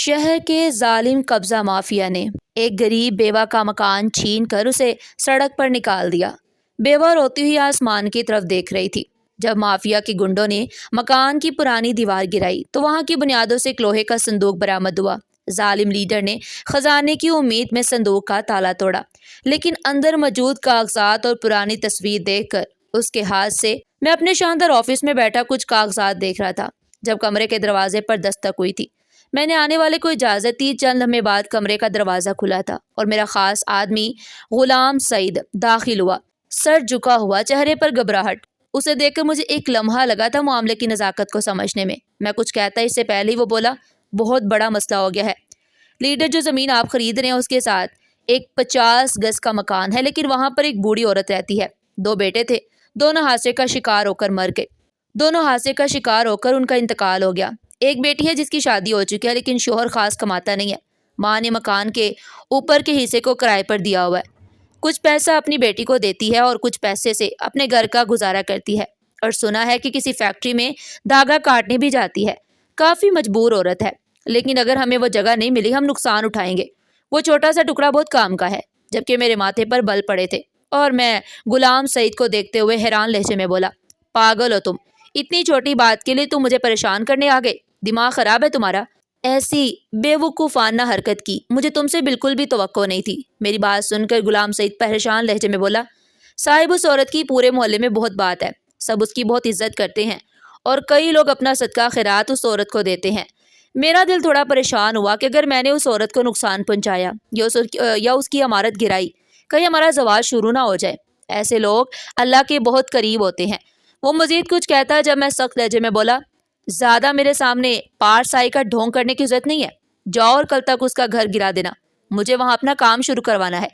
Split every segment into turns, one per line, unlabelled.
شہر کے ظالم قبضہ مافیا نے ایک غریب بیوہ کا مکان چھین کر اسے سڑک پر نکال دیا۔ بیوہ روتی ہوئی آسمان کی طرف دیکھ رہی تھی۔ جب مافیا کے گنڈوں نے مکان کی پرانی دیوار گرائی تو وہاں کی بنیادوں سے ایک لوہے کا صندوق برآمد ہوا۔ ظالم لیڈر نے خزانے کی امید میں صندوق کا تالا توڑا، لیکن اندر موجود کاغذات اور پرانی تصویر دیکھ کر اس کے ہاتھ سے میں اپنے شاندار آفس میں بیٹھا کچھ کاغذات دیکھ رہا تھا جب کمرے کے دروازے پر دستک ہوئی تھی۔ میں نے آنے والے کو اجازت دی۔ چند لمحے بعد کمرے کا دروازہ کھلا تھا اور میرا خاص آدمی غلام سعید داخل ہوا، سر جھکا ہوا، چہرے پر گھبراہٹ۔ اسے دیکھ کر مجھے ایک لمحہ لگا تھا معاملے کی نزاکت کو سمجھنے میں۔ میں کچھ کہتا اس سے پہلے ہی وہ بولا، بہت بڑا مسئلہ ہو گیا ہے لیڈر۔ جو زمین آپ خرید رہے ہیں اس کے ساتھ ایک 50 گز کا مکان ہے، لیکن وہاں پر ایک بوڑھی عورت رہتی ہے۔ 2 بیٹے تھے، دونوں حادثے کا شکار ہو کر مر گئے۔ دونوں حادثے کا شکار ہو کر ان کا انتقال ہو گیا۔ ایک بیٹی ہے جس کی شادی ہو چکی ہے، لیکن شوہر خاص کماتا نہیں ہے۔ ماں نے مکان کے اوپر کے حصے کو کرائے پر دیا ہوا ہے۔ کچھ پیسہ اپنی بیٹی کو دیتی ہے اور کچھ پیسے سے اپنے گھر کا گزارا کرتی ہے، اور سنا ہے کہ کسی فیکٹری میں دھاگا کاٹنے بھی جاتی ہے۔ کافی مجبور عورت ہے، لیکن اگر ہمیں وہ جگہ نہیں ملی ہم نقصان اٹھائیں گے۔ وہ چھوٹا سا ٹکڑا بہت کام کا ہے۔ جبکہ میرے ماتھے پر بل پڑے تھے اور میں غلام سعید کو دیکھتے ہوئے حیران لہجے میں بولا، پاگل ہو تم؟ اتنی چھوٹی بات کے لیے تم مجھے پریشان کرنے آ گئے؟ دماغ خراب ہے تمہارا؟ ایسی بے وقوفانہ حرکت کی مجھے تم سے بالکل بھی توقع نہیں تھی۔ میری بات سن کر غلام سعید پریشان لہجے میں بولا، صاحب اس عورت کی پورے محلے میں بہت بات ہے، سب اس کی بہت عزت کرتے ہیں اور کئی لوگ اپنا صدقہ خیرات اس عورت کو دیتے ہیں۔ میرا دل تھوڑا پریشان ہوا کہ اگر میں نے اس عورت کو نقصان پہنچایا یا اس کی عمارت گرائی، کہیں ہمارا زوال شروع نہ ہو جائے۔ ایسے لوگ اللہ کے بہت قریب ہوتے ہیں۔ وہ مزید کچھ کہتا جب میں سخت لہجے میں بولا، زیادہ میرے سامنے پار سائی کا ڈھونگ کرنے کی ضرورت نہیں ہے۔ جاؤ اور کل تک اس کا گھر گرا دینا، مجھے وہاں اپنا کام شروع کروانا ہے۔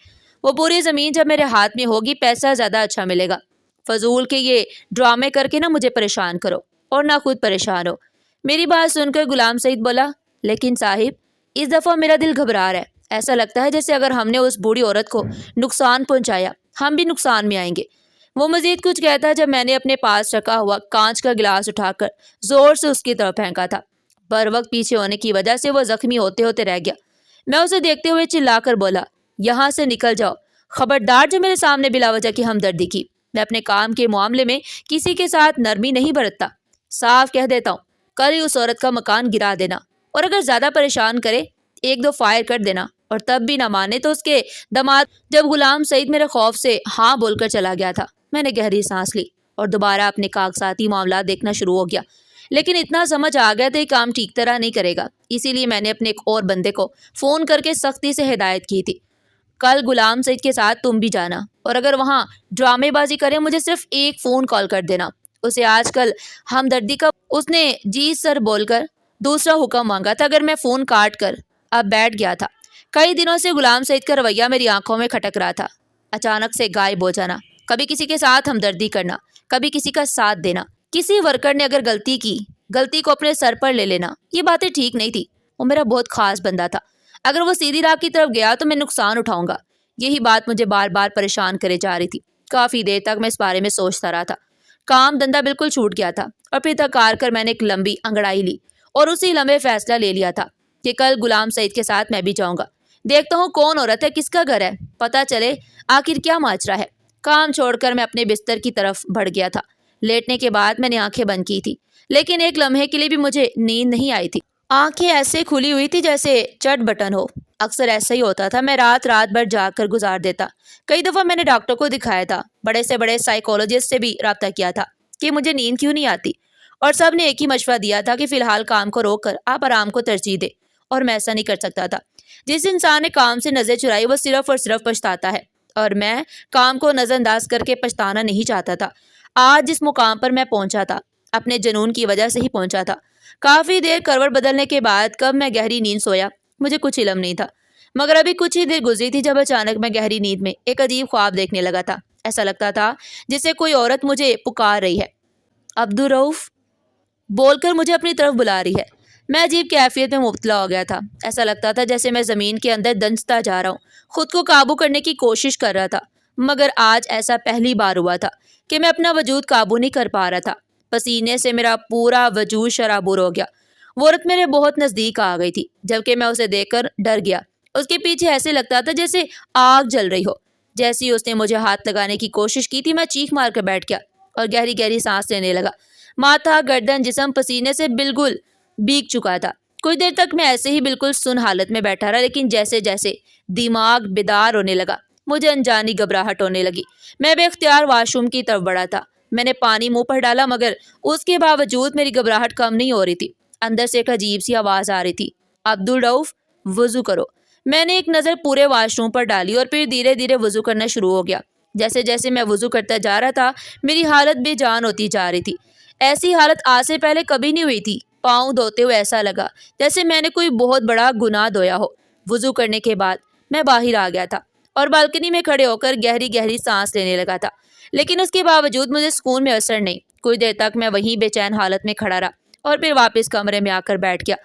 وہ پوری زمین جب میرے ہاتھ میں ہوگی پیسہ زیادہ اچھا ملے گا۔ فضول کے یہ ڈرامے کر کے نہ مجھے پریشان کرو اور نہ خود پریشان ہو۔ میری بات سن کر غلام سعید بولا، لیکن صاحب اس دفعہ میرا دل گھبرا رہا ہے۔ ایسا لگتا ہے جیسے اگر ہم نے اس بوڑھی عورت کو نقصان پہنچایا ہم بھی نقصان میں آئیں گے۔ وہ مزید کچھ کہتا جب میں نے اپنے پاس رکھا ہوا کانچ کا گلاس اٹھا کر زور سے اس کی طرف پھینکا تھا۔ بر وقت پیچھے ہونے کی وجہ سے وہ زخمی ہوتے ہوتے رہ گیا۔ میں اسے دیکھتے ہوئے چلا کر بولا، یہاں سے نکل جاؤ، خبردار جو میرے سامنے بلا وجہ کی ہمدردی کی۔ میں اپنے کام کے معاملے میں کسی کے ساتھ نرمی نہیں برتتا۔ صاف کہہ دیتا ہوں، کل ہی اس عورت کا مکان گرا دینا، اور اگر زیادہ پریشان کرے 1-2 فائر کر دینا، اور تب بھی نہ مانے تو اس کے دماد۔ جب غلام سعید میرے خوف سے ہاں بول کر چلا گیا تھا، میں نے گہری سانس لی اور دوبارہ اپنے کاغذاتی معاملات دیکھنا شروع ہو گیا۔ لیکن اتنا سمجھ آ گیا تھا یہ کام ٹھیک طرح نہیں کرے گا، اسی لیے میں نے اپنے ایک اور بندے کو فون کر کے سختی سے ہدایت کی تھی، کل غلام سعید کے ساتھ تم بھی جانا، اور اگر وہاں ڈرامے بازی کرے مجھے صرف ایک فون کال کر دینا۔ اسے آج کل ہمدردی کا اس نے جی سر بول کر دوسرا حکم مانگا تھا۔ اگر میں فون کاٹ کر اب بیٹھ گیا تھا۔ کئی دنوں سے غلام سعید کا رویہ میری آنکھوں میں کھٹک رہا تھا۔ اچانک سے غائب ہو جانا، کبھی کسی کے ساتھ ہمدردی کرنا، کبھی کسی کا ساتھ دینا، کسی ورکر نے اگر غلطی کی غلطی کو اپنے سر پر لے لینا، یہ باتیں ٹھیک نہیں تھی۔ وہ میرا بہت خاص بندہ تھا، اگر وہ سیدھی راہ کی طرف گیا تو میں نقصان اٹھاؤں گا۔ یہی بات مجھے بار بار پریشان کرے جا رہی تھی۔ کافی دیر تک میں اس بارے میں سوچتا رہا تھا۔ کام دھندہ بالکل چھوٹ گیا تھا، اور پھر تک ہار کر میں نے ایک لمبی انگڑائی لی اور اسی لمبے فیصلہ لے لیا تھا کہ کل غلام سعید کے ساتھ میں بھی جاؤں گا۔ دیکھتا ہوں کون عورت ہے، کس کا گھر ہے، پتہ چلے آخر کیا ماجرا ہے۔ کام چھوڑ کر میں اپنے بستر کی طرف بڑھ گیا تھا۔ لیٹنے کے بعد میں نے آنکھیں بند کی تھی، لیکن ایک لمحے کے لیے بھی مجھے نیند نہیں آئی تھی۔ آنکھیں ایسے کھلی ہوئی تھی جیسے چٹ بٹن ہو۔ اکثر ایسا ہی ہوتا تھا، میں رات بھر جاگ کر گزار دیتا۔ کئی دفعہ میں نے ڈاکٹر کو دکھایا تھا، بڑے سے بڑے سائیکولوجسٹ سے بھی رابطہ کیا تھا کہ مجھے نیند کیوں نہیں آتی، اور سب نے ایک ہی مشورہ دیا تھا کہ فی الحال کام کو روک کر آپ آرام کو ترجیح دے، اور میں ایسا نہیں کر سکتا تھا۔ جس انسان نے کام سے نظر چرائی وہ صرف اور صرف پچھتاتا ہے، اور میں کام کو نظر انداز کر کے پچھتانا نہیں چاہتا تھا۔ آج جس مقام پر میں پہنچا تھا اپنے جنون کی وجہ سے ہی پہنچا تھا۔ کافی دیر کروٹ بدلنے کے بعد کب میں گہری نیند سویا مجھے کچھ علم نہیں تھا، مگر ابھی کچھ ہی دیر گزری تھی جب اچانک میں گہری نیند میں ایک عجیب خواب دیکھنے لگا تھا۔ ایسا لگتا تھا جسے کوئی عورت مجھے پکار رہی ہے، عبدالرؤف بول کر مجھے اپنی طرف بلا رہی ہے۔ میں عجیب کیفیت میں مبتلا ہو گیا تھا۔ ایسا لگتا تھا جیسے میں زمین کے اندر دنستا جا رہا ہوں، خود کو قابو کرنے کی کوشش کر رہا تھا، مگر آج ایسا پہلی بار ہوا تھا کہ میں اپنا وجود قابو نہیں کر پا رہا تھا۔ پسینے سے میرا پورا وجود شرابور ہو گیا۔ وہ عورت میرے بہت نزدیک آ گئی تھی، جبکہ میں اسے دیکھ کر ڈر گیا۔ اس کے پیچھے ایسے لگتا تھا جیسے آگ جل رہی ہو۔ جیسے ہی اس نے مجھے ہاتھ لگانے کی کوشش کی تھی، میں چیخ مار کر بیٹھ گیا اور گہری گہری سانس لینے لگا۔ ماتھا، گردن، جسم پسینے سے بالکل بھیگ چکا تھا۔ کچھ دیر تک میں ایسے ہی بالکل سن حالت میں بیٹھا رہا، لیکن جیسے جیسے دماغ بیدار ہونے لگا، مجھے انجانی گھبراہٹ ہونے لگی۔ میں بے اختیار واش روم کی طرف بڑھا تھا۔ میں نے پانی منہ پر ڈالا، مگر اس کے باوجود میری گھبراہٹ کم نہیں ہو رہی تھی۔ اندر سے ایک عجیب سی آواز آ رہی تھی، عبدالرؤف وضو کرو۔ میں نے ایک نظر پورے واش روم پر ڈالی اور پھر دھیرے دھیرے وضو کرنا شروع ہو گیا۔ جیسے جیسے میں وضو کرتا جا رہا تھا، میری حالت بے جان ہوتی جا رہی تھی۔ ایسی حالت آج سے پہلے کبھی نہیں ہوئی تھی۔ پاؤں دھوتے ہوئے ایسا لگا جیسے میں نے کوئی بہت بڑا گناہ دھویا ہو۔ وضو کرنے کے بعد میں باہر آ گیا تھا اور بالکنی میں کھڑے ہو کر گہری گہری سانس لینے لگا تھا، لیکن اس کے باوجود مجھے سکون میں اثر نہیں۔ کچھ دیر تک میں وہیں بے چین حالت میں کھڑا رہا اور پھر واپس کمرے میں آ کر بیٹھ گیا۔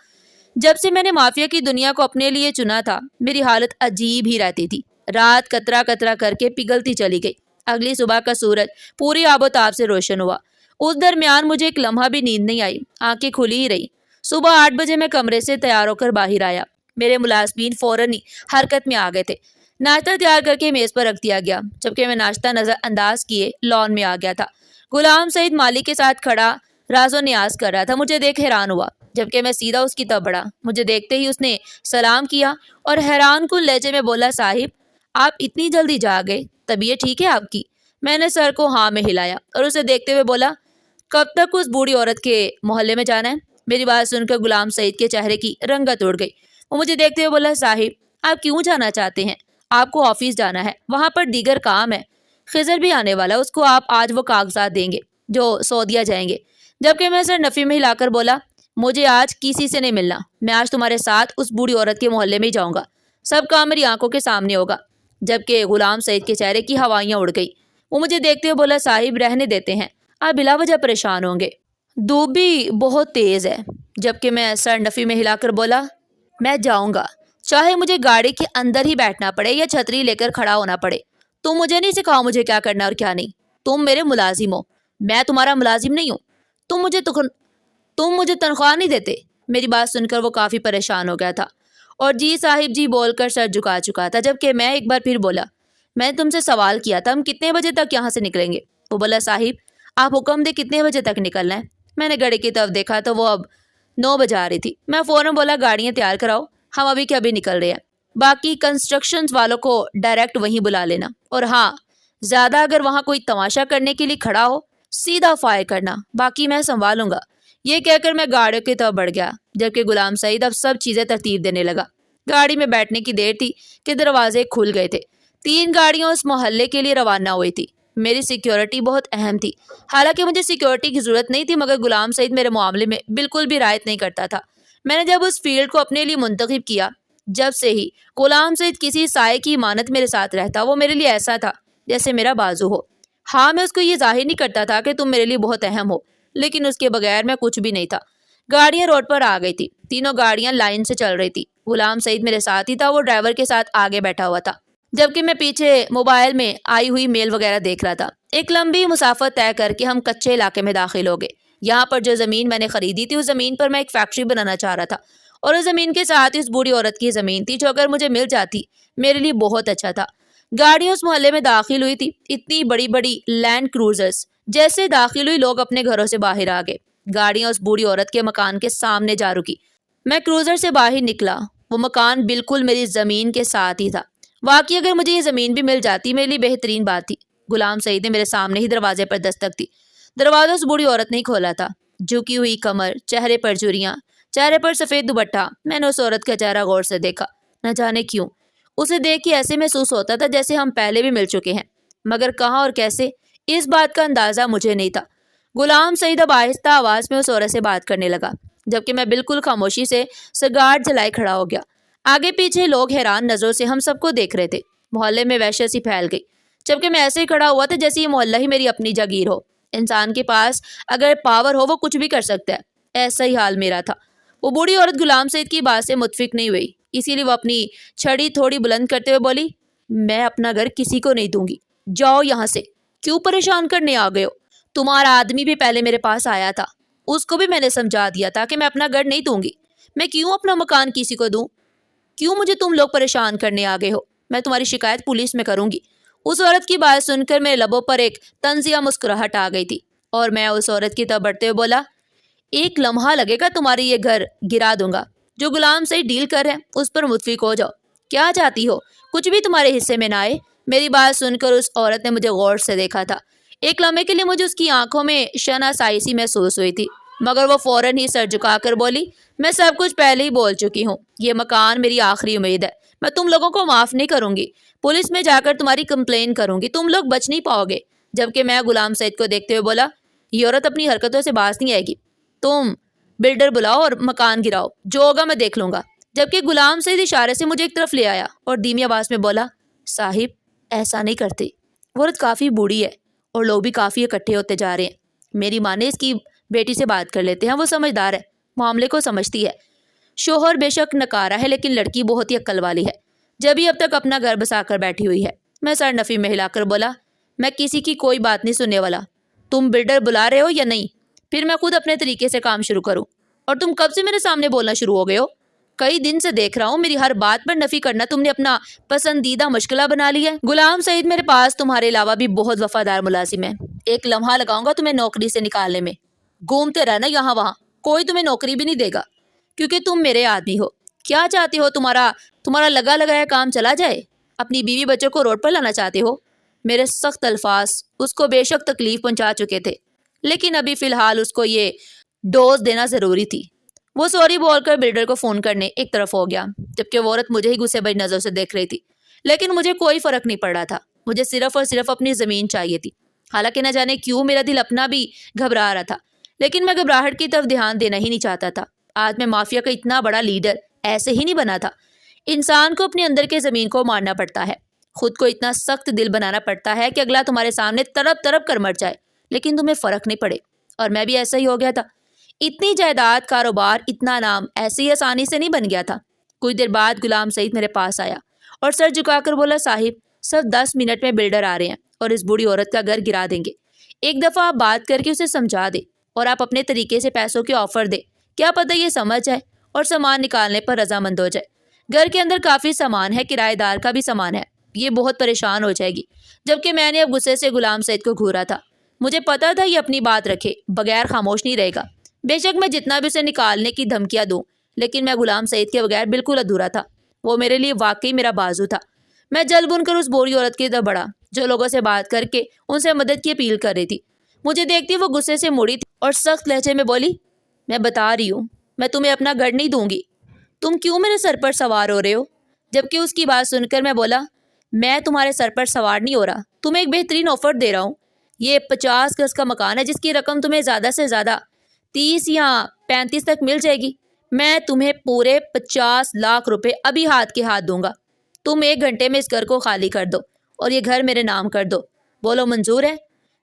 جب سے میں نے مافیا کی دنیا کو اپنے لیے چنا تھا، میری حالت عجیب ہی رہتی تھی۔ رات قطرہ قطرہ کر کے پگھلتی چلی گئی۔ اگلی صبح کا سورج پوری آب و تاب سے روشن ہوا۔ اس درمیان مجھے ایک لمحہ بھی نیند نہیں آئی، آنکھیں کھلی ہی رہی۔ صبح 8 بجے میں کمرے سے تیار ہو کر باہر آیا۔ میرے ملازمین فوراً ہی حرکت میں آ گئے تھے۔ ناشتہ تیار کر کے میز پر رکھ دیا گیا، جبکہ میں ناشتہ نظر انداز کیے لان میں آ گیا تھا۔ غلام سعید مالی کے ساتھ کھڑا راز و نیاز کر رہا تھا۔ مجھے دیکھ حیران ہوا، جبکہ میں سیدھا اس کی طرف بڑھا۔ مجھے دیکھتے ہی اس نے سلام کیا اور حیران کن لہجے میں بولا، صاحب آپ اتنی جلدی جا گئے، طبیعت ٹھیک ہے آپ کی؟ میں نے سر کو ہاں میں ہلایا اور اسے دیکھتے ہوئے بولا، کب تک اس بوڑھی عورت کے محلے میں جانا ہے؟ میری بات سن کر غلام سعید کے چہرے کی رنگت اڑ گئی۔ وہ مجھے دیکھتے ہوئے بولا، صاحب آپ کیوں جانا چاہتے ہیں؟ آپ کو آفس جانا ہے، وہاں پر دیگر کام ہے۔ خضر بھی آنے والا، اس کو آپ آج وہ کاغذات دیں گے جو سعودیہ جائیں گے۔ جبکہ میں سر نفی میں ہلا کر بولا، مجھے آج کسی سے نہیں ملنا، میں آج تمہارے ساتھ اس بوڑھی عورت کے محلے میں ہی جاؤں گا، سب کام میری آنکھوں کے سامنے ہوگا۔ جبکہ غلام سعید کے چہرے کی ہوائیاں اڑ گئی۔ وہ مجھے دیکھتے ہوئے بولا، صاحب رہنے دیتے ہیں، آپ بلا وجہ پریشان ہوں گے، دھوپ بھی بہت تیز ہے۔ جبکہ میں سر نفی میں ہلا کر بولا، میں جاؤں گا، چاہے مجھے گاڑی کے اندر ہی بیٹھنا پڑے یا چھتری لے کر کھڑا ہونا پڑے۔ تم مجھے نہیں سکھاؤ مجھے کیا کرنا اور کیا نہیں، تم میرے ملازم ہو، میں تمہارا ملازم نہیں ہوں، تم مجھے تنخواہ نہیں دیتے۔ میری بات سن کر وہ کافی پریشان ہو گیا تھا اور جی صاحب جی بول کر سر جھکا چکا تھا۔ جبکہ میں ایک بار پھر بولا، میں نے تم سے سوال کیا تھا ہم کتنے بجے تک یہاں سے نکلیں گے؟ وہ بولا، صاحب آپ حکم دے کتنے بجے تک نکلنا ہے؟ میں نے گھڑی کی طرف دیکھا تو وہ اب 9 بجے آ رہی تھی۔ میں فوراً بولا، گاڑیاں تیار کراؤ، ہم ابھی کے ابھی نکل رہے ہیں، باقی کنسٹرکشن والوں کو ڈائریکٹ وہیں بلا لینا، اور ہاں زیادہ اگر وہاں کوئی تماشا کرنے کے لیے کھڑا ہو سیدھا فائر کرنا، باقی میں سنبھالوں گا۔ یہ کہہ کر میں گاڑیوں کی طرف بڑھ گیا، جبکہ غلام سعید اب سب چیزیں ترتیب دینے لگا۔ گاڑی میں بیٹھنے کی دیر تھی کہ دروازے کھل گئے تھے۔ 3 گاڑیاں اس محلے کے لیے روانہ ہوئی تھی۔ میری سیکیورٹی بہت اہم تھی، حالانکہ مجھے سیکیورٹی کی ضرورت نہیں تھی، مگر غلام سعید میرے معاملے میں بالکل بھی رعایت نہیں کرتا تھا۔ میں نے جب اس فیلڈ کو اپنے لیے منتخب کیا، جب سے ہی غلام سعید کسی سائے کی امانت میرے ساتھ رہتا، وہ میرے لیے ایسا تھا جیسے میرا بازو ہو۔ ہاں میں اس کو یہ ظاہر نہیں کرتا تھا کہ تم میرے لیے بہت اہم ہو، لیکن اس کے بغیر میں کچھ بھی نہیں تھا۔ گاڑیاں روڈ پر آ گئی تھی، تینوں گاڑیاں لائن سے چل رہی تھی۔ غلام سعید میرے ساتھ ہی تھا، وہ ڈرائیور کے ساتھ آگے بیٹھا ہوا تھا، جبکہ میں پیچھے موبائل میں آئی ہوئی میل وغیرہ دیکھ رہا تھا۔ ایک لمبی مسافت طے کر کے ہم کچے علاقے میں داخل ہو گئے۔ یہاں پر جو زمین میں نے خریدی تھی، اس زمین پر میں ایک فیکٹری بنانا چاہ رہا تھا، اور اس زمین کے ساتھ اس بوڑھی عورت کی زمین تھی، جو اگر مجھے مل جاتی میرے لیے بہت اچھا تھا۔ گاڑیاں اس محلے میں داخل ہوئی تھی، اتنی بڑی بڑی لینڈ کروزرز، جیسے داخل ہوئی لوگ اپنے گھروں سے باہر آ گئے۔ گاڑیاں اس بوڑھی عورت کے مکان کے سامنے جا رکی۔ میں کروزر سے باہر نکلا، وہ مکان بالکل میری زمین کے ساتھ ہی تھا۔ واقعی اگر مجھے یہ زمین بھی مل جاتی میرے لیے بہترین بات تھی۔ غلام سعید نے میرے سامنے ہی دروازے پر دستک دی۔ دروازہ اس بوڑھی عورت نے ہی کھولا تھا، جھکی ہوئی کمر، چہرے پر جھریاں، چہرے پر سفید دوپٹہ۔ میں نے اس عورت کا چہرہ غور سے دیکھا، نہ جانے کیوں اسے دیکھ کے ایسے محسوس ہوتا تھا جیسے ہم پہلے بھی مل چکے ہیں، مگر کہاں اور کیسے اس بات کا اندازہ مجھے نہیں تھا۔ غلام سعید اب آہستہ آواز میں اس عورت سے بات کرنے لگا، جبکہ میں بالکل خاموشی سے سگارٹ جلائے کھڑا ہو گیا۔ آگے پیچھے لوگ حیران نظروں سے ہم سب کو دیکھ رہے تھے۔ محلے میں وحشت سی پھیل گئی، جبکہ میں ایسے ہی کھڑا ہوا تھا جیسے یہ محلہ ہی میری اپنی جاگیر ہو۔ انسان کے پاس اگر پاور ہو وہ کچھ بھی کر سکتا ہے، ایسا ہی حال میرا تھا۔ وہ بوڑھی عورت غلام سعید کی بات سے متفق نہیں ہوئی، اسی لیے وہ اپنی چھڑی تھوڑی بلند کرتے ہوئے بولی، میں اپنا گھر کسی کو نہیں دوں گی، جاؤ یہاں سے، کیوں پریشان کرنے آ گئے ہو؟ تمہارا آدمی بھی پہلے میرے پاس آیا تھا، اس کو بھی میں نے سمجھا دیا تھا کہ میں اپنا گھر نہیں دوں گی. میں کیوں اپنا مکان کسی کو دوں؟ کیوں مجھے تم لوگ پریشان کرنے آ گئے ہو؟ میں تمہاری شکایت پولیس میں کروں گی. اس عورت کی بات سن کر میرے لبوں پر ایک طنزیہ مسکراہٹ آ گئی تھی اور میں اس عورت کی طرف بڑھتے ہوئے بولا، ایک لمحہ لگے گا تمہاری یہ گھر گرا دوں گا. جو غلام سے ڈیل کر ہے اس پر متفق ہو جاؤ. کیا چاہتی ہو؟ کچھ بھی تمہارے حصے میں نہ آئے. میری بات سن کر اس عورت نے مجھے غور سے دیکھا تھا. ایک لمحے کے لیے مجھے اس کی آنکھوں میں شناسائی سی محسوس ہوئی تھی، مگر وہ فوراً ہی سر جھکا کر بولی، میں سب کچھ پہلے ہی بول چکی ہوں. یہ مکان میری آخری امید ہے. میں تم لوگوں کو معاف نہیں کروں گی. پولیس میں جا کر تمہاری کمپلین کروں گی. تم لوگ بچ نہیں پاؤ گے. جبکہ میں غلام سعید کو دیکھتے ہوئے بولا، یہ عورت اپنی حرکتوں سے باز نہیں آئے گی. تم بلڈر بلاؤ اور مکان گراؤ، جو ہوگا میں دیکھ لوں گا. جبکہ غلام سعید اشارے سے مجھے ایک طرف لے آیا اور دھیمی آواز میں بولا، صاحب ایسا نہیں کرتے. وہ عورت کافی بوڑھی ہے اور لوگ بھی کافی اکٹھے ہوتے جا رہے ہیں. میری ماں نے اس کی بیٹی سے بات کر لیتے ہیں. وہ سمجھدار ہے، معاملے کو سمجھتی ہے. شوہر بے شک نکارا ہے لیکن لڑکی بہت ہی عقل والی ہے. جبھی اب تک اپنا گھر بسا کر بیٹھی ہوئی ہے. میں سر نفی میں ہلا کر بولا، میں کسی کی کوئی بات نہیں سننے والا. تم بلڈر بلا رہے ہو یا نہیں؟ پھر میں خود اپنے طریقے سے کام شروع کروں. اور تم کب سے میرے سامنے بولنا شروع ہو گئے ہو؟ کئی دن سے دیکھ رہا ہوں میری ہر بات پر نفی کرنا تم نے اپنا پسندیدہ مشغلہ بنا لیا ہے. غلام سعید میرے پاس تمہارے علاوہ بھی بہت وفادار ملازم ہے. ایک لمحہ لگاؤں گا تمہیں نوکری سے نکالنے میں. گھومتے رہنا یہاں وہاں، کوئی تمہیں نوکری بھی نہیں دے گا کیونکہ تم میرے آدمی ہو. کیا چاہتے ہو تمہارا لگا لگایا کام چلا جائے؟ اپنی بیوی بچوں کو روڈ پر لانا چاہتے ہو؟ میرے سخت الفاظ اس کو بے شک تکلیف پہنچا چکے تھے، لیکن ابھی فی الحال اس کو یہ ڈوز دینا ضروری تھی. وہ سوری بول کر بلڈر کو فون کرنے ایک طرف ہو گیا، جبکہ وہ عورت مجھے ہی غصے بھری نظر سے دیکھ رہی تھی. لیکن مجھے کوئی فرق نہیں پڑ رہا تھا. مجھے صرف اور صرف اپنی زمین چاہیے تھی. حالانکہ نہ جانے کیوں میرا دل اپنا بھی گھبرا رہا تھا، لیکن میں گھبراہٹ کی طرف دھیان دینا ہی نہیں چاہتا تھا. آج میں مافیا کا اتنا بڑا لیڈر ایسے ہی نہیں بنا تھا. انسان کو اپنے اندر کے زمین کو مارنا پڑتا ہے. خود کو اتنا سخت دل بنانا پڑتا ہے کہ اگلا تمہارے سامنے تڑپ تڑپ کر مر جائے لیکن تمہیں فرق نہیں پڑے. اور میں بھی ایسا ہی ہو گیا تھا. اتنی جائیداد، کاروبار، اتنا نام ایسے ہی آسانی سے نہیں بن گیا تھا. کچھ دیر بعد غلام سعید میرے پاس آیا اور سر جھکا کر بولا، صاحب صرف 10 منٹ میں بلڈر آ رہے ہیں اور اس بوڑھی عورت کا گھر گرا دیں گے. ایک دفعہ آپ بات کر کے اسے سمجھا دے اور آپ اپنے طریقے سے پیسوں کے آفر دے. کیا پتہ یہ سمجھ جائے اور سامان نکالنے پر رضامند ہو جائے. گھر کے اندر کافی سامان ہے، کرایہ دار کا بھی سامان ہے. یہ بہت پریشان ہو جائے گی. جبکہ میں نے اب غصے سے غلام سعید کو گھورا تھا. مجھے پتا تھا یہ اپنی بات رکھے بغیر خاموش نہیں رہے گا. بے شک میں جتنا بھی اسے نکالنے کی دھمکیاں دوں، لیکن میں غلام سعید کے بغیر بالکل ادھورا تھا. وہ میرے لیے واقعی میرا بازو تھا. میں جل بن کر اس بوڑھی عورت کی طرف بڑھا جو لوگوں سے بات کر کے ان سے مدد کی اپیل کر رہی تھی. مجھے دیکھتی وہ غصے سے مڑی تھی اور سخت لہجے میں بولی، میں بتا رہی ہوں میں تمہیں اپنا گھر نہیں دوں گی. تم کیوں میرے سر پر سوار ہو رہے ہو؟ جبکہ اس کی بات سن کر میں بولا، میں تمہارے سر پر سوار نہیں ہو رہا. تمہیں ایک بہترین آفر دے رہا ہوں. یہ 50 گز کا مکان ہے جس کی رقم تمہیں زیادہ سے زیادہ 30 یا 35 تک مل جائے گی. میں تمہیں پورے 50 لاکھ روپے ابھی ہاتھ کے ہاتھ دوں گا. تم 1 گھنٹے میں اس گھر کو خالی کر دو اور یہ گھر میرے نام کر دو. بولو منظور ہے؟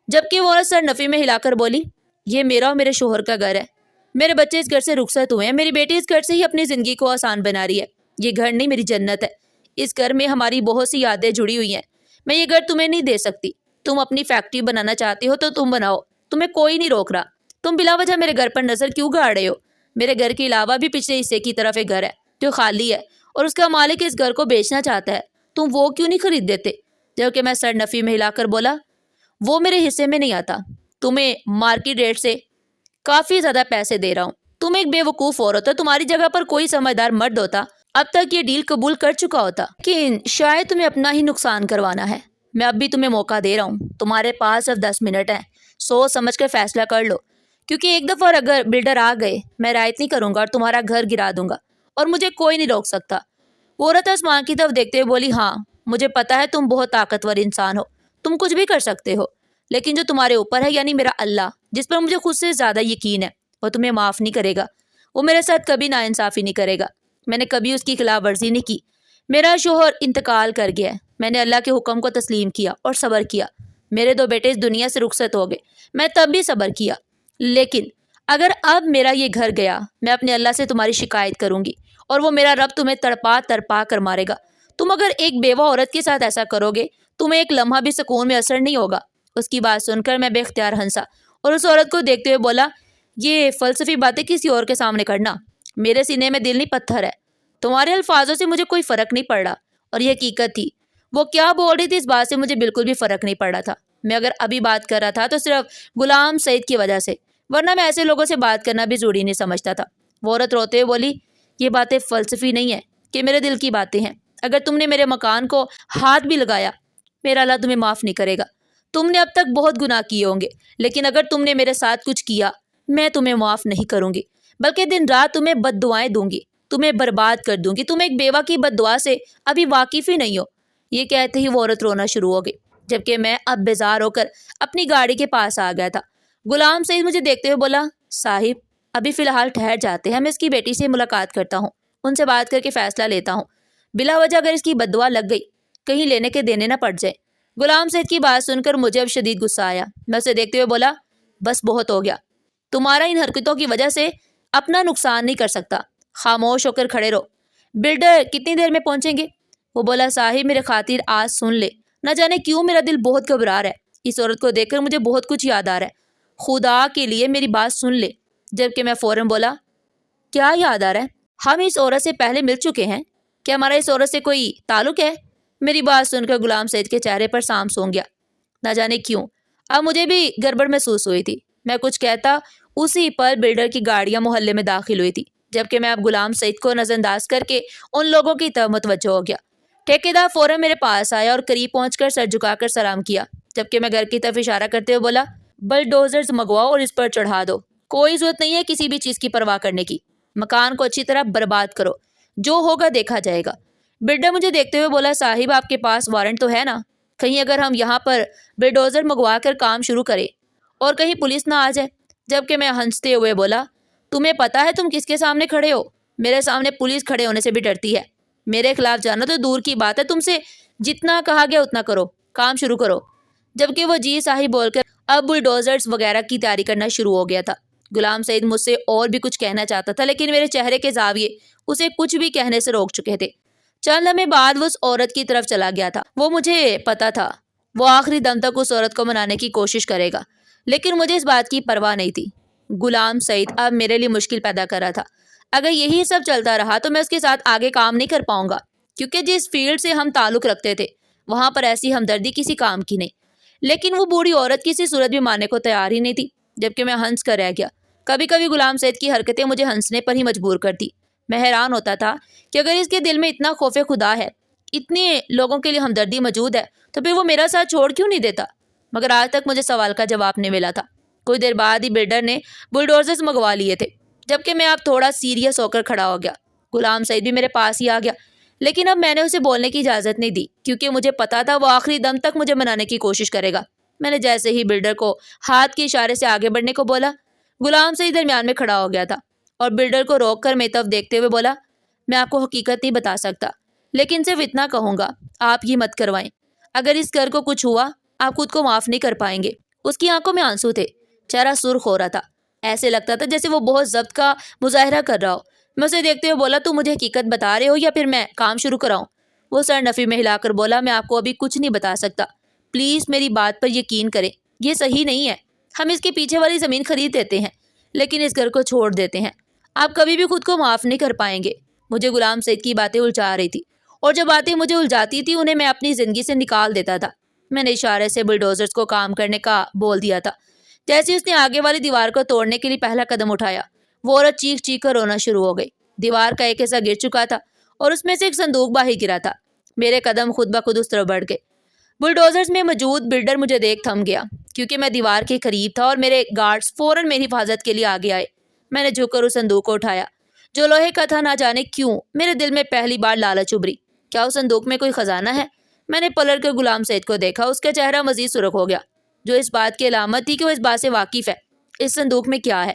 جبکہ وہ عورت سر نفی میں ہلا کر بولی، یہ میرا اور میرے شوہر کا گھر ہے. میرے بچے اس گھر سے رخصت ہوئے ہیں. میری بیٹی اس گھر سے ہی اپنی زندگی کو آسان بنا رہی ہے. یہ گھر نہیں، میری جنت ہے. اس گھر میں ہماری بہت سی یادیں جڑی ہوئی ہیں. میں یہ گھر تمہیں نہیں دے سکتی. تم اپنی فیکٹری بنانا چاہتی ہو تو تم بناؤ، تمہیں کوئی نہیں روک رہا. تم بلا وجہ میرے گھر پر نظر کیوں گاڑ رہے ہو؟ میرے گھر کے علاوہ بھی پچھلے حصے کی طرف ایک گھر ہے جو خالی ہے اور اس کا مالک اس گھر کو بیچنا چاہتا ہے. تم وہ کیوں نہیں خرید دیتے؟ جبکہ میں سر نفی میں ہلا کر بولا، وہ میرے حصے میں نہیں آتا. تمہیں مارکیٹ ریٹ سے کافی زیادہ پیسے دے رہا ہوں. تم ایک بے وقوف عورت ہو. تمہاری جگہ پر کوئی سمجھدار مرد ہوتا اب تک یہ ڈیل قبول کر چکا ہوتا. لیکن شاید تمہیں اپنا ہی نقصان کروانا ہے. میں اب بھی تمہیں موقع دے رہا ہوں. تمہارے پاس صرف 10 منٹ ہیں. سوچ سمجھ کر فیصلہ کر لو، کیونکہ ایک دفعہ اگر بلڈر آ گئے میں رعایت نہیں کروں گا اور تمہارا گھر گرا دوں گا اور مجھے کوئی نہیں روک سکتا. وہ عورت آسمان کی طرف دیکھتے ہوئے بولی، ہاں مجھے پتا ہے تم بہت طاقتور انسان ہو. تم کچھ بھی کر سکتے ہو. لیکن جو تمہارے اوپر ہے یعنی میرا اللہ، جس پر مجھے خود سے زیادہ یقین ہے، وہ تمہیں معاف نہیں کرے گا. وہ میرے ساتھ کبھی ناانصافی نہیں کرے گا. میں نے کبھی اس کی خلاف ورزی نہیں کی. میرا شوہر انتقال کر گیا ہے. میں نے اللہ کے حکم کو تسلیم کیا اور صبر کیا. میرے 2 بیٹے اس دنیا سے رخصت ہو گئے. میں تب بھی صبر کیا. لیکن اگر اب میرا یہ گھر گیا، میں اپنے اللہ سے تمہاری شکایت کروں گی اور وہ میرا رب تمہیں تڑپا تڑپا کر مارے گا. تم اگر ایک بیوہ عورت کے ساتھ ایسا کرو گے، تمہیں ایک لمحہ بھی سکون میں اثر نہیں ہوگا. اس کی بات سن کر میں بے اختیار ہنسا اور اس عورت کو دیکھتے ہوئے بولا، یہ فلسفی باتیں کسی اور کے سامنے کرنا، میرے سینے میں دل نہیں پتھر ہے، تمہارے الفاظوں سے مجھے کوئی فرق نہیں پڑ رہا۔ اور یہ حقیقت تھی، وہ کیا بول رہی تھی اس بات سے مجھے بالکل بھی فرق نہیں پڑ رہا تھا۔ میں اگر ابھی بات کر رہا تھا تو صرف غلام سعید کی وجہ سے، ورنہ میں ایسے لوگوں سے بات کرنا بھی ضروری نہیں سمجھتا تھا۔ وہ عورت روتے ہوئے بولی، یہ باتیں فلسفی نہیں ہیں کہ میرے دل کی باتیں ہیں۔ اگر تم نے میرے مکان کو ہاتھ بھی لگایا، میرا اللہ تمہیں معاف نہیں کرے گا۔ تم نے اب تک بہت گناہ کیے ہوں گے، لیکن اگر تم نے میرے ساتھ کچھ کیا، میں تمہیں معاف نہیں کروں گی، بلکہ دن رات تمہیں بد دعائیں دوں گی، تمہیں برباد کر دوں گی۔ تم ایک بیوہ کی بد دعا سے ابھی واقف ہی نہیں ہو۔ یہ کہتے ہی وہ عورت رونا شروع ہو گئی، جبکہ میں اب بیزار ہو کر اپنی گاڑی کے پاس آ گیا تھا۔ غلام سعید مجھے دیکھتے ہوئے بولا، صاحب ابھی فی الحال ٹھہر جاتے ہیں، میں اس کی بیٹی سے ملاقات کرتا ہوں، ان سے بات کر کے فیصلہ لیتا ہوں۔ بلا وجہ اگر اس کی بد دعا لگ گئی، کہیں لینے کے دینے نہ پڑ جائے۔ غلام سعید کی بات سن کر مجھے اب شدید غصہ آیا۔ میں اسے دیکھتے ہوئے بولا، بس بہت ہو گیا، تمہارا ان حرکتوں کی وجہ سے اپنا نقصان نہیں کر سکتا، خاموش ہو کر کھڑے رہو۔ بلڈر کتنی دیر میں پہنچیں گے؟ وہ بولا، صاحب میرے خاطر آج سن لے، نہ جانے کیوں میرا دل بہت گھبرا رہا ہے۔ اس عورت کو دیکھ کر مجھے بہت کچھ یاد آ رہا ہے، خدا کے لیے میری بات سن لے۔ جبکہ میں فوراً بولا، کیا یاد آ رہا ہے؟ ہم اس عورت سے پہلے مل چکے ہیں، کیا ہمارا اس عورت سے کوئی تعلق ہے؟ میری بات سن کر غلام سعید کے چہرے پر سام سونگ گیا۔ نہ جانے کیوں اب مجھے بھی گڑبڑ محسوس ہوئی تھی۔ میں کچھ کہتا اسی پر بلڈر کی گاڑیاں محلے میں داخل ہوئی تھی، جبکہ میں اب غلام سعید کو نظر انداز کر کے ان لوگوں کی طرف متوجہ ہو گیا۔ ٹھیکیدار فوراً میرے پاس آیا اور قریب پہنچ کر سر جھکا کر سلام کیا، جبکہ میں گھر کی طرف اشارہ کرتے ہوئے بولا، بلڈوزرز منگواؤ اور اس پر چڑھا دو، کوئی ضرورت نہیں ہے کسی بھی چیز کی پرواہ کرنے کی، مکان کو اچھی طرح برباد کرو، جو ہوگا دیکھا جائے گا۔ بلڈر مجھے دیکھتے ہوئے بولا، صاحب آپ کے پاس وارنٹ تو ہے نا؟ کہیں اگر ہم یہاں پر بلڈوزر منگوا کر کام شروع کریں اور کہیں پولیس نہ آ جائے۔ جبکہ میں ہنستے ہوئے بولا، تمہیں پتا ہے تم کس کے سامنے کھڑے ہو؟ میرے سامنے پولیس کھڑے ہونے سے بھی ڈرتی ہے، میرے خلاف جانا تو دور کی بات ہے، تم سے جتنا کہا گیا اتنا کرو، کام شروع کرو۔ جبکہ وہ جی صاحب بول کر اب بلڈوزرز وغیرہ کی تیاری کرنا شروع ہو گیا تھا۔ غلام سعید مجھ سے اور بھی کچھ کہنا چاہتا تھا، لیکن میرے چہرے کے زاویے اسے کچھ بھی کہنے سے روک چکے تھے۔ چند لمحے بعد وہ اس عورت کی طرف چلا گیا تھا۔ وہ مجھے پتا تھا وہ آخری دم تک اس عورت کو منانے کی کوشش کرے گا، لیکن مجھے اس بات کی پرواہ نہیں تھی۔ غلام سعید اب میرے لیے مشکل پیدا کر رہا تھا۔ اگر یہی سب چلتا رہا تو میں اس کے ساتھ آگے کام نہیں کر پاؤں گا، کیونکہ جس فیلڈ سے ہم تعلق رکھتے تھے وہاں پر ایسی ہمدردی کسی کام کی نہیں۔ لیکن وہ بوڑھی عورت کسی صورت بھی ماننے کو تیار ہی نہیں تھی، جبکہ میں ہنس کر رہ گیا۔ کبھی کبھی غلام سعید کی حرکتیں مجھے ہنسنے پر ہی مجبور کرتی۔ میں حیران ہوتا تھا کہ اگر اس کے دل میں اتنا خوف خدا ہے، اتنے لوگوں کے لیے ہمدردی موجود ہے، تو پھر وہ میرا ساتھ چھوڑ کیوں نہیں دیتا؟ مگر آج تک مجھے سوال کا جواب نہیں ملا تھا۔ کچھ دیر بعد ہی بلڈر نے بلڈوزرز منگوا لیے تھے، جبکہ میں اب تھوڑا سیریس ہو کر کھڑا ہو گیا۔ غلام سعید بھی میرے پاس ہی آ گیا، لیکن اب میں نے اسے بولنے کی اجازت نہیں دی، کیونکہ مجھے پتا تھا وہ آخری دم تک مجھے منانے کی کوشش کرے گا۔ میں نے جیسے ہی بلڈر کو ہاتھ کے اشارے سے آگے بڑھنے کو بولا، غلام سعید درمیان میں کھڑا ہو گیا تھا اور بلڈر کو روک کر میری طرف دیکھتے ہوئے بولا، میں آپ کو حقیقت نہیں بتا سکتا، لیکن صرف اتنا کہوں گا، آپ یہ مت کروائیں۔ اگر اس گھر کو کچھ ہوا، آپ خود کو معاف نہیں کر پائیں گے۔ اس کی آنکھوں میں آنسو تھے، چہرہ سرخ ہو رہا تھا، ایسے لگتا تھا جیسے وہ بہت ضبط کا مظاہرہ کر رہا ہو۔ میں اسے دیکھتے ہوئے بولا، تم مجھے حقیقت بتا رہے ہو یا پھر میں کام شروع کراؤں؟ وہ سر نفی میں ہلا کر بولا، میں آپ کو ابھی کچھ نہیں بتا سکتا، پلیز میری بات پر یقین کریں، یہ صحیح نہیں ہے۔ ہم اس کے پیچھے والی زمین خرید دیتے ہیں، لیکن اس گھر کو چھوڑ دیتے ہیں، آپ کبھی بھی خود کو معاف نہیں کر پائیں گے۔ مجھے غلام سعید کی باتیں الجھا رہی تھی، اور جو باتیں مجھے الجھاتی تھی انہیں میں اپنی زندگی سے نکال دیتا تھا۔ میں نے اشارے سے بلڈوزرز کو کام کرنے کا بول دیا تھا۔ جیسے اس نے آگے والی دیوار کو توڑنے کے لیے پہلا قدم اٹھایا، وہ عورت چیخ چیخ کر رونا شروع ہو گئی۔ دیوار کا ایک حصہ گر چکا تھا اور اس میں سے ایک صندوق باہر گرا تھا۔ میرے قدم خود بخود اس طرف بڑھ گئے۔ بلڈوزرز میں موجود بلڈر مجھے دیکھ تھم گیا، کیونکہ میں دیوار کے قریب تھا اور میرے گارڈز فوراً میری حفاظت کے لیے آگے آئے۔ میں نے جھک کر اس صندوق کو اٹھایا جو لوہے کا تھا۔ نہ جانے کیوں میرے دل میں پہلی بار لالچ ابھری، کیا اس صندوق میں کوئی خزانہ ہے؟ میں نے پلٹ کر غلام سعید کو دیکھا، اس کا چہرہ مزید سرخ ہو گیا، جو اس بات کی علامت تھی کہ وہ اس بات سے واقف ہے اس صندوق میں کیا ہے۔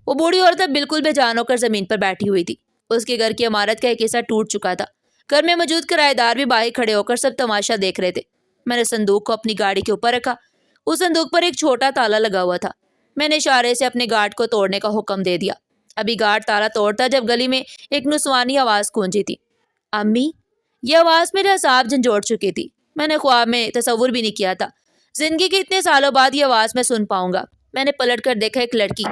وہ بوڑھی عورت اب بالکل بے جان ہو کر زمین پر بیٹھی ہوئی تھی۔ اس کے گھر کی عمارت کا ایک حصہ ٹوٹ چکا تھا۔ گھر میں موجود کرایہ دار بھی باہر کھڑے ہو کر سب تماشا دیکھ رہے تھے۔ میں نے صندوق کو اپنی گاڑی کے اوپر رکھا۔ اس صندوق پر ایک چھوٹا تالا لگا ہوا تھا۔ میں نے اشارے سے اپنے گارڈ کو توڑنے کا حکم دے دیا۔ ابھی گارڈ تالا توڑتا جب گلی میں ایک نسوانی آواز گونجی تھی، امی! یہ آواز میرے اعصاب جھنجھوڑ چکی تھی۔ میں نے خواب میں تصور بھی نہیں کیا تھا زندگی کے اتنے سالوں بعد یہ آواز میں سن پاؤں گا۔ میں نے پلٹ کر دیکھا، ایک لڑکی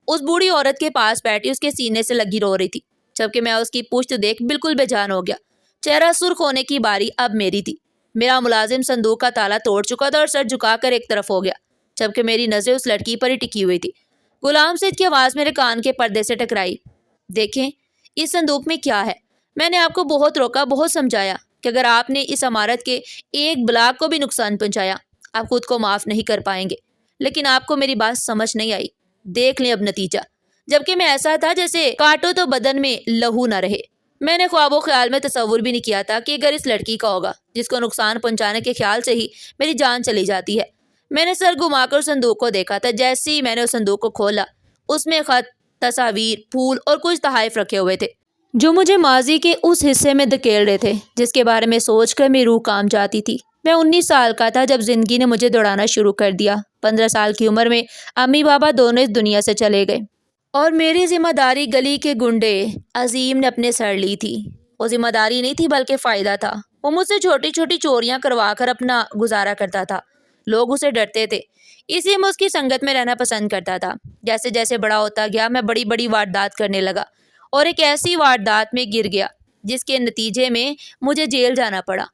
اس بوڑھی عورت کے پاس بیٹھی اس کے سینے سے لگی رو رہی تھی، جبکہ میں اس کی پشت دیکھ بالکل بے جان ہو گیا۔ چہرہ سرخ ہونے کی باری اب میری تھی۔ میرا ملازم صندوق کا تالا توڑ چکا تھا اور سر جھکا کر ایک طرف ہو گیا، جبکہ میری نظریں اس لڑکی پر ہی ٹکی ہوئی تھی۔ غلام سید کی آواز میرے کان کے پردے سے ٹکرائی۔ دیکھیں اس صندوق میں کیا ہے؟ میں نے آپ کو بہت روکا، بہت سمجھایا کہ اگر آپ نے اس عمارت کے ایک بلاک کو بھی نقصان پہنچایا آپ خود کو معاف نہیں کر پائیں گے، لیکن آپ کو میری بات سمجھ نہیں آئی۔ دیکھ لیں اب نتیجہ۔ جبکہ میں ایسا تھا جیسے کاٹو تو بدن میں لہو نہ رہے۔ میں نے خواب و خیال میں تصور بھی نہیں کیا تھا کہ اگر اس لڑکی کا ہوگا جس کو نقصان پہنچانے کے خیال سے ہی میری جان چلی جاتی ہے۔ میں نے سر گھما کر صندوق کو دیکھا تھا۔ جیسے ہی میں نے اس صندوق کو کھولا اس میں خط، تصاویر، پھول اور کچھ تحائف رکھے ہوئے تھے جو مجھے ماضی کے اس حصے میں دھکیل رہے تھے جس کے بارے میں سوچ کر میری روح کانپ جاتی تھی۔ میں 19 سال کا تھا جب زندگی نے مجھے دوڑانا شروع کر دیا۔ 15 سال کی عمر میں امی بابا دونوں اس دنیا سے چلے گئے اور میری ذمہ داری گلی کے گنڈے عظیم نے اپنے سر لی تھی۔ وہ ذمہ داری نہیں تھی بلکہ فائدہ تھا۔ وہ مجھ سے چھوٹی چھوٹی چوریاں کروا کر اپنا گزارا کرتا تھا۔ لوگ اسے ڈرتے تھے، اس لیے میں اس کی سنگت میں رہنا پسند کرتا تھا۔ جیسے جیسے بڑا ہوتا گیا میں بڑی بڑی واردات کرنے لگا اور ایک ایسی واردات میں گر گیا جس کے نتیجے میں مجھے جیل جانا پڑا۔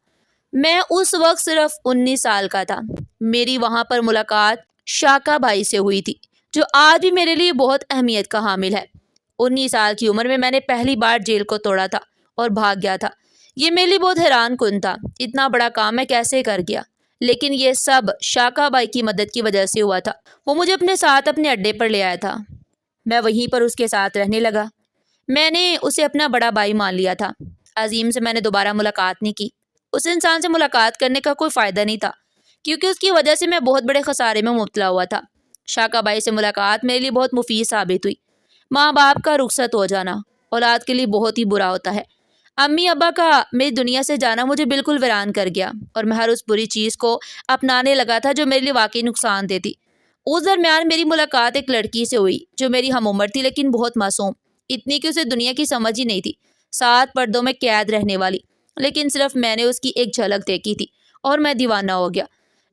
میں اس وقت صرف 19 سال کا تھا۔ میری وہاں پر ملاقات شاکا بھائی سے ہوئی تھی جو آج بھی میرے لیے بہت اہمیت کا حامل ہے۔ 19 سال کی عمر میں نے پہلی بار جیل کو توڑا تھا اور بھاگ گیا تھا۔ یہ میرے لیے بہت حیران کن تھا، اتنا بڑا کام میں کیسے کر گیا، لیکن یہ سب شاکا بائی کی مدد کی وجہ سے ہوا تھا۔ وہ مجھے اپنے ساتھ اپنے اڈے پر لے آیا تھا۔ میں وہیں پر اس کے ساتھ رہنے لگا۔ میں نے اسے اپنا بڑا بھائی مان لیا تھا۔ عظیم سے میں نے دوبارہ ملاقات نہیں کی۔ اس انسان سے ملاقات کرنے کا کوئی فائدہ نہیں تھا کیونکہ اس کی وجہ سے میں بہت بڑے خسارے میں مبتلا ہوا تھا۔ شاکا بائی سے ملاقات میرے لیے بہت مفید ثابت ہوئی۔ ماں باپ کا رخصت ہو جانا اولاد کے لیے بہت ہی برا ہوتا ہے۔ امی ابا کا میری دنیا سے جانا مجھے بالکل ویران کر گیا اور میں ہر اس بری چیز کو اپنانے لگا تھا جو میرے لیے واقعی نقصان دہ تھی۔ اس درمیان میری ملاقات ایک لڑکی سے ہوئی جو میری ہم عمر تھی لیکن بہت معصوم، اتنی کہ اسے دنیا کی سمجھ ہی نہیں تھی، 7 پردوں میں قید رہنے والی، لیکن صرف میں نے اس کی ایک جھلک دیکھی تھی اور میں دیوانہ ہو گیا۔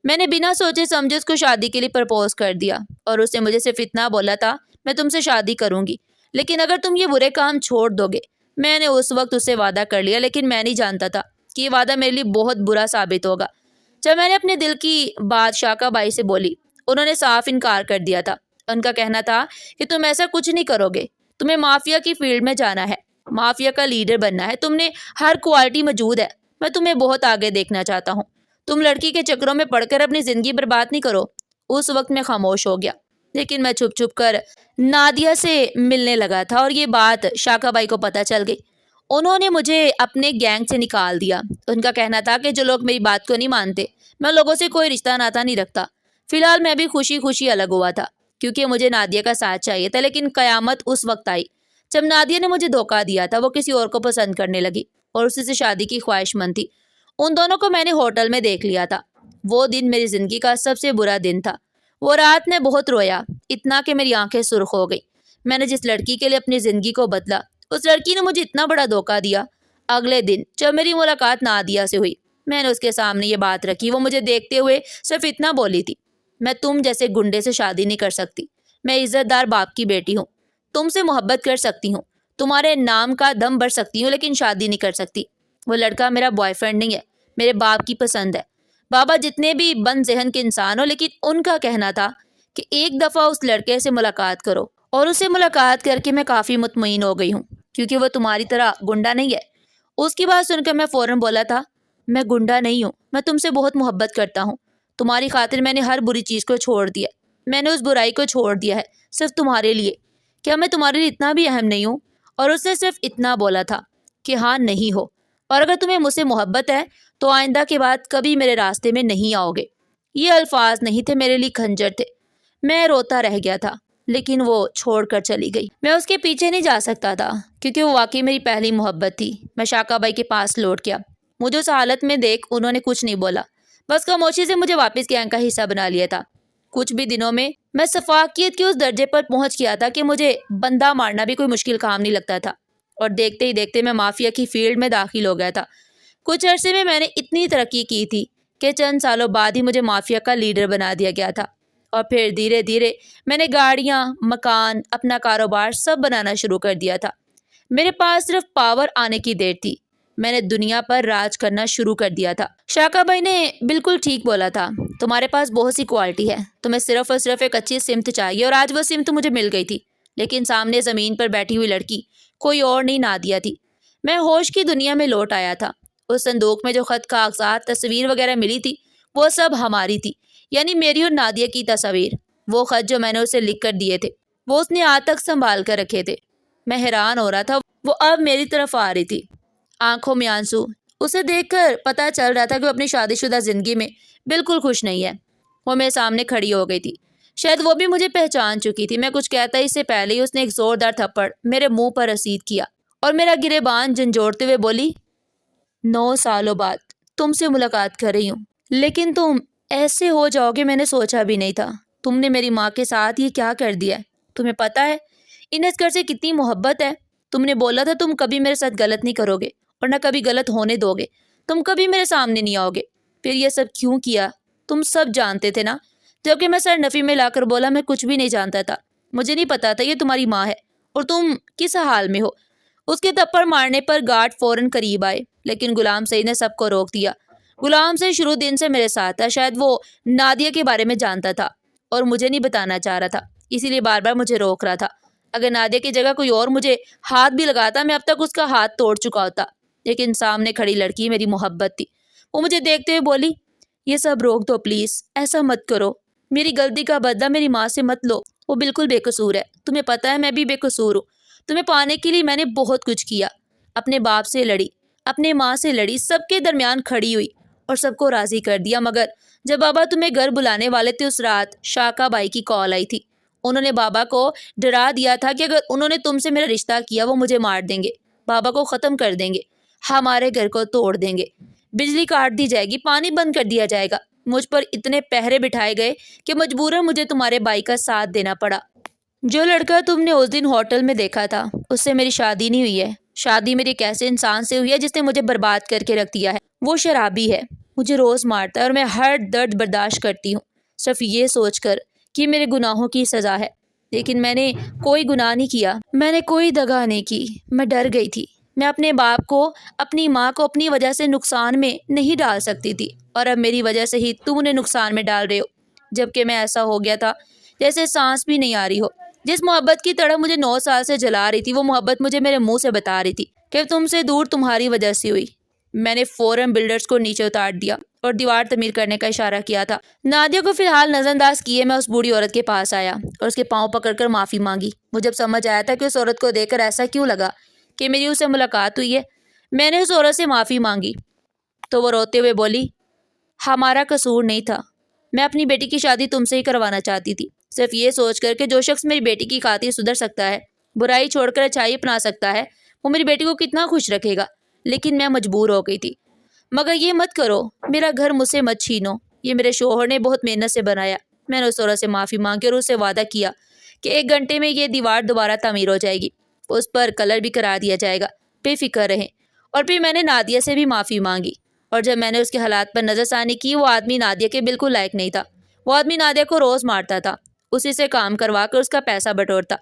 میں نے بنا سوچے سمجھے اس کو شادی کے لیے پرپوز کر دیا اور اس نے مجھے صرف اتنا بولا تھا میں تم سے شادی کروں گی لیکن اگر تم یہ برے کام چھوڑ دو گے۔ میں نے اس وقت اس سے وعدہ کر لیا لیکن میں نہیں جانتا تھا کہ یہ وعدہ میرے لیے بہت برا ثابت ہوگا۔ جب میں نے اپنے دل کی بات شاکا بائی سے بولی انہوں نے صاف انکار کر دیا تھا۔ ان کا کہنا تھا کہ تم ایسا کچھ نہیں کرو گے، تمہیں مافیا کی فیلڈ میں جانا ہے، مافیا کا لیڈر بننا ہے، تم نے ہر کوالٹی موجود ہے، میں تمہیں بہت آگے دیکھنا چاہتا ہوں، تم لڑکی کے چکروں میں پڑھ کر اپنی زندگی برباد نہیں کرو۔ اس وقت میں خاموش ہو گیا لیکن میں چھپ چھپ کر نادیہ سے ملنے لگا تھا اور یہ بات شاکا بائی کو پتہ چل گئی۔ انہوں نے مجھے اپنے گینگ سے نکال دیا۔ ان کا کہنا تھا کہ جو لوگ میری بات کو نہیں مانتے میں لوگوں سے کوئی رشتہ ناتا نہیں رکھتا۔ فی الحال میں بھی خوشی خوشی الگ ہوا تھا کیونکہ مجھے نادیہ کا ساتھ چاہیے تھا، لیکن قیامت اس وقت آئی جب نادیہ نے مجھے دھوکہ دیا تھا۔ وہ کسی اور کو پسند کرنے لگی اور اسی سے شادی کی خواہش مند تھی۔ ان دونوں کو میں نے ہوٹل میں دیکھ لیا تھا۔ وہ دن میری زندگی کا سب سے برا دن تھا۔ وہ رات میں بہت رویا، اتنا کہ میری آنکھیں سرخ ہو گئی۔ میں نے جس لڑکی کے لیے اپنی زندگی کو بدلا اس لڑکی نے مجھے اتنا بڑا دھوکہ دیا۔ اگلے دن جب میری ملاقات نادیہ سے ہوئی میں نے اس کے سامنے یہ بات رکھی۔ وہ مجھے دیکھتے ہوئے صرف اتنا بولی تھی، میں تم جیسے گنڈے سے شادی نہیں کر سکتی، میں عزت دار باپ کی بیٹی ہوں، تم سے محبت کر سکتی ہوں، تمہارے نام کا دم بھر سکتی ہوں لیکن شادی نہیں کر سکتی۔ وہ لڑکا میرا بوائے فرینڈ نہیں ہے، میرے باپ کی پسند ہے۔ بابا جتنے بھی بند ذہن کے انسان ہو لیکن ان کا کہنا تھا کہ ایک دفعہ اس لڑکے سے ملاقات کرو، اور اسے ملاقات کر کے میں کافی مطمئن ہو گئی ہوں کیونکہ وہ تمہاری طرح گنڈا نہیں ہے۔ اس کی بات سن کر میں فوراً بولا تھا میں گنڈا نہیں ہوں، میں تم سے بہت محبت کرتا ہوں، تمہاری خاطر میں نے ہر بری چیز کو چھوڑ دیا، میں نے اس برائی کو چھوڑ دیا ہے صرف تمہارے لیے، کیا میں تمہارے لیے اتنا بھی اہم نہیں ہوں؟ اور اس نے صرف اتنا بولا تھا کہ ہاں نہیں ہو، اور اگر تمہیں مجھ سے محبت ہے تو آئندہ کے بعد کبھی میرے راستے میں نہیں آؤ گے۔ یہ الفاظ نہیں تھے، میرے لیے خنجر تھے۔ میں روتا رہ گیا تھا لیکن وہ چھوڑ کر چلی گئی۔ میں اس کے پیچھے نہیں جا سکتا تھا کیونکہ وہ واقعی میری پہلی محبت تھی۔ میں شاکا بائی کے پاس لوٹ گیا۔ مجھے اس حالت میں دیکھ انہوں نے کچھ نہیں بولا، بس خاموشی سے مجھے واپس گینگ کا حصہ بنا لیا تھا۔ کچھ بھی دنوں میں سفاکیت کے اس درجے پر پہنچ گیا تھا کہ مجھے بندہ مارنا بھی کوئی مشکل کام نہیں لگتا تھا، اور دیکھتے ہی دیکھتے میں مافیا کی فیلڈ میں داخل ہو گیا تھا۔ کچھ عرصے میں نے اتنی ترقی کی تھی کہ چند سالوں بعد ہی مجھے مافیا کا لیڈر بنا دیا گیا تھا اور پھر دھیرے دھیرے میں نے گاڑیاں، مکان، اپنا کاروبار سب بنانا شروع کر دیا تھا۔ میرے پاس صرف پاور آنے کی دیر تھی، میں نے دنیا پر راج کرنا شروع کر دیا تھا۔ شاکا بھائی نے بالکل ٹھیک بولا تھا، تمہارے پاس بہت سی کوالٹی ہے، تمہیں صرف اور صرف ایک اچھی سمت چاہیے، اور آج وہ سمت مجھے مل گئی تھی۔ لیکن سامنے زمین پر بیٹھی ہوئی لڑکی کوئی اور نہیں، نادیہ تھی۔ میں ہوش کی دنیا میں لوٹ آیا تھا۔ اس صندوق میں جو خط، کاغذات، تصویر وغیرہ ملی تھی وہ سب ہماری تھی، یعنی میری اور نادیہ کی تصاویر۔ وہ خط جو میں نے اسے لکھ کر دیے تھے وہ اس نے آج تک سنبھال کر رکھے تھے۔ میں حیران ہو رہا تھا، وہ اب میری طرف آ رہی تھی، آنکھوں میں آنسو۔ اسے دیکھ کر پتہ چل رہا تھا کہ وہ اپنی شادی شدہ زندگی میں بالکل خوش نہیں ہے۔ وہ میرے سامنے کھڑی ہو گئی تھی، شاید وہ بھی مجھے پہچان چکی تھی۔ میں کچھ کہتا اس سے پہلے ہی اس نے ایک زوردار تھپڑ میرے منہ پر رسید کیا اور میرا گریبان جھنجھوڑتے ہوئے بولی، 9 سالوں بعد تم سے ملاقات کر رہی ہوں، لیکن تم ایسے ہو جاؤ گے میں نے سوچا بھی نہیں تھا۔ تم نے میری ماں کے ساتھ یہ کیا کر دیا ہے؟ تمہیں پتہ ہے انہیں اس گھر سے کتنی محبت ہے؟ تم نے بولا تھا تم کبھی میرے ساتھ غلط نہیں کرو گے اور نہ کبھی غلط ہونے دو گے، تم کبھی میرے سامنے نہیں آؤ گے۔ پھر یہ سب کیوں کیا؟ تم سب جانتے تھے نا؟ جبکہ میں سر نفی میں لا کر بولا میں کچھ بھی نہیں جانتا تھا، مجھے نہیں پتا تھا یہ تمہاری ماں ہے اور تم کس حال میں ہو۔ اس کے تھپڑ مارنے پر گارڈ فوراً قریب آئے، لیکن غلام سعید نے سب کو روک دیا۔ غلام سعید شروع دن سے میرے ساتھ تھا، شاید وہ نادیہ کے بارے میں جانتا تھا اور مجھے نہیں بتانا چاہ رہا تھا، اسی لیے بار بار مجھے روک رہا تھا۔ اگر نادیہ کی جگہ کوئی اور مجھے ہاتھ بھی لگاتا میں اب تک اس کا ہاتھ توڑ چکا ہوتا، لیکن سامنے کھڑی لڑکی میری محبت تھی۔ وہ مجھے دیکھتے ہوئے بولی، یہ سب روک دو پلیز، ایسا مت کرو، میری غلطی کا بدلہ میری ماں سے مت لو، وہ بالکل بے قصور ہے، تمہیں پتہ ہے میں بھی بے قصور ہوں۔ تمہیں پانے کے لیے میں نے بہت کچھ کیا، اپنے باپ سے لڑی، اپنے ماں سے لڑی، سب کے درمیان کھڑی ہوئی اور سب کو راضی کر دیا، مگر جب بابا تمہیں گھر بلانے والے تھے اس رات شاکا بائی کی کال آئی تھی۔ انہوں نے بابا کو ڈرا دیا تھا کہ اگر انہوں نے تم سے میرا رشتہ کیا وہ مجھے مار دیں گے، بابا کو ختم کر دیں گے، ہمارے گھر کو توڑ دیں گے، بجلی کاٹ دی جائے گی، پانی بند کر دیا جائے گا۔ مجھ پر اتنے پہرے بٹھائے گئے کہ مجبوراً مجھے تمہارے بھائی کا ساتھ دینا پڑا۔ جو لڑکا تم نے اس دن ہوٹل میں دیکھا تھا اس سے میری شادی نہیں ہوئی ہے، شادی میری ایک ایسے انسان سے ہوئی ہے جس نے مجھے برباد کر کے رکھ دیا ہے۔ وہ شرابی ہے، مجھے روز مارتا ہے اور میں ہر درد برداشت کرتی ہوں صرف یہ سوچ کر کہ میرے گناہوں کی سزا ہے، لیکن میں نے کوئی گناہ نہیں کیا، میں نے کوئی دغا نہیں کی، میں ڈر گئی تھی۔ میں اپنے باپ کو، اپنی ماں کو اپنی وجہ سے نقصان میں نہیں ڈال سکتی تھی، اور اب میری وجہ سے ہی تم انہیں نقصان میں ڈال رہے ہو، جبکہ میں ایسا ہو گیا تھا جیسے سانس بھی نہیں آ رہی ہو۔ جس محبت کی تڑپ مجھے 9 سال سے جلا رہی تھی وہ محبت مجھے میرے منہ سے بتا رہی تھی کہ تم سے دور تمہاری وجہ سے ہوئی۔ میں نے فوراً بلڈرز کو نیچے اتار دیا اور دیوار تعمیر کرنے کا اشارہ کیا تھا۔ نادیہ کو فی الحال نظر انداز کیے میں اس بوڑھی عورت کے پاس آیا اور اس کے پاؤں پکڑ کر معافی مانگی۔ مجھے سمجھ آیا تھا کہ اس عورت کو دیکھ کر ایسا کیوں لگا کہ میری اس سے ملاقات ہوئی ہے۔ میں نے اس عورت سے معافی مانگی تو وہ روتے ہوئے بولی، ہمارا قصور نہیں تھا، میں اپنی بیٹی کی شادی تم سے ہی کروانا چاہتی تھی، صرف یہ سوچ کر کہ جو شخص میری بیٹی کی خاطر سدھر سکتا ہے، برائی چھوڑ کر اچھائی اپنا سکتا ہے، وہ میری بیٹی کو کتنا خوش رکھے گا، لیکن میں مجبور ہو گئی تھی۔ مگر یہ مت کرو، میرا گھر مجھ سے مت چھینو، یہ میرے شوہر نے بہت محنت سے بنایا۔ میں نے اس عورت سے معافی مانگی اور اس سے وعدہ کیا کہ 1 گھنٹے میں یہ دیوار دوبارہ تعمیر ہو جائے گی، اس پر کلر بھی کرا دیا جائے گا، بے فکر رہیں۔ اور پھر میں نے نادیہ سے بھی معافی مانگی، اور جب میں نے اس کے حالات پر نظر ثانی کی وہ آدمی نادیہ کے بالکل لائق نہیں تھا، وہ آدمی نادیہ کو روز مارتا تھا، اسی سے کام کروا کر اس کا پیسہ بٹورتا۔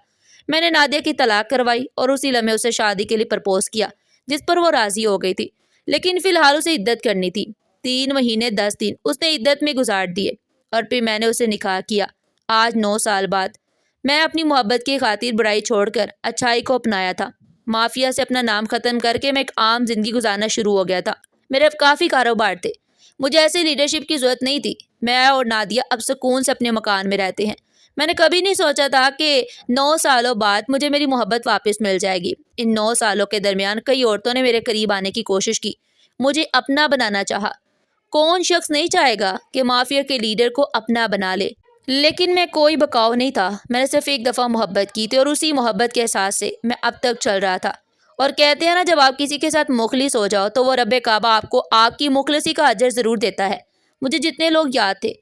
میں نے نادیہ کی طلاق کروائی اور اسی لمحے اسے شادی کے لیے پرپوز کیا، جس پر وہ راضی ہو گئی تھی، لیکن فی الحال اسے عدت کرنی تھی۔ 3 مہینے 10 دن اس نے عدت میں گزار دیے، اور پھر میں نے اسے نکاح کیا۔ آج 9 سال بعد میں اپنی محبت کی خاطر برائی چھوڑ کر اچھائی کو اپنایا تھا۔ مافیا سے اپنا نام ختم کر کے میں ایک عام زندگی گزارنا شروع ہو گیا تھا۔ میرے اب کافی کاروبار تھے، مجھے ایسی لیڈرشپ کی ضرورت نہیں تھی۔ میں اور نادیہ اب سکون سے اپنے مکان میں رہتے ہیں۔ میں نے کبھی نہیں سوچا تھا کہ 9 سالوں بعد مجھے میری محبت واپس مل جائے گی۔ ان 9 سالوں کے درمیان کئی عورتوں نے میرے قریب آنے کی کوشش کی، مجھے اپنا بنانا چاہا۔ کون شخص نہیں چاہے گا کہ مافیا کے لیڈر کو اپنا بنا لے؟ لیکن میں کوئی بکاؤ نہیں تھا، میں نے صرف ایک دفعہ محبت کی تھی اور اسی محبت کے احساس سے میں اب تک چل رہا تھا۔ اور کہتے ہیں نا، جب آپ کسی کے ساتھ مخلص ہو جاؤ تو وہ رب کعبہ آپ کو آپ کی مخلصی کا اجر ضرور دیتا ہے۔ مجھے جتنے لوگ یاد تھے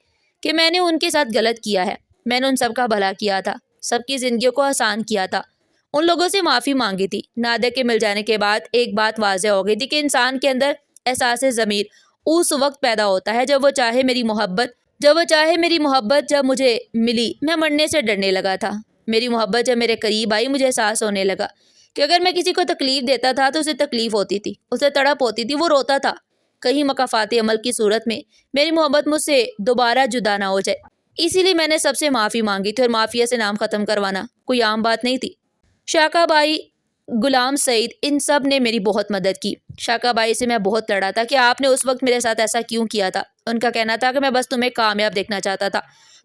کہ میں نے ان کے ساتھ غلط کیا ہے، میں نے ان سب کا بھلا کیا تھا، سب کی زندگیوں کو آسان کیا تھا، ان لوگوں سے معافی مانگی تھی۔ نادیہ کے مل جانے کے بعد ایک بات واضح ہو گئی تھی کہ انسان کے اندر احساس ضمیر اس وقت پیدا ہوتا ہے جب وہ چاہے میری محبت جب وہ چاہے میری محبت جب مجھے ملی میں مرنے سے ڈرنے لگا تھا۔ میری محبت جب میرے قریب آئی مجھے احساس ہونے لگا کہ اگر میں کسی کو تکلیف دیتا تھا تو اسے تکلیف ہوتی تھی، اسے تڑپ ہوتی تھی، وہ روتا تھا۔ کہیں مکافات عمل کی صورت میں میری محبت مجھ سے دوبارہ جدا نہ ہو جائے، اسی لیے میں نے سب سے معافی مانگی تھی، اور معافیہ سے نام ختم کروانا کوئی عام بات نہیں تھی۔ شاکا بائی، غلام سعید، ان سب نے میری بہت مدد کی۔ شاکا بائی سے میں بہت لڑا تھا کہ آپ نے اس وقت میرے ساتھ ایسا کیوں کیا تھا۔ ان کا کہنا تھا کہ میں بس تمہیں کامیاب دیکھنا چاہتا تھا،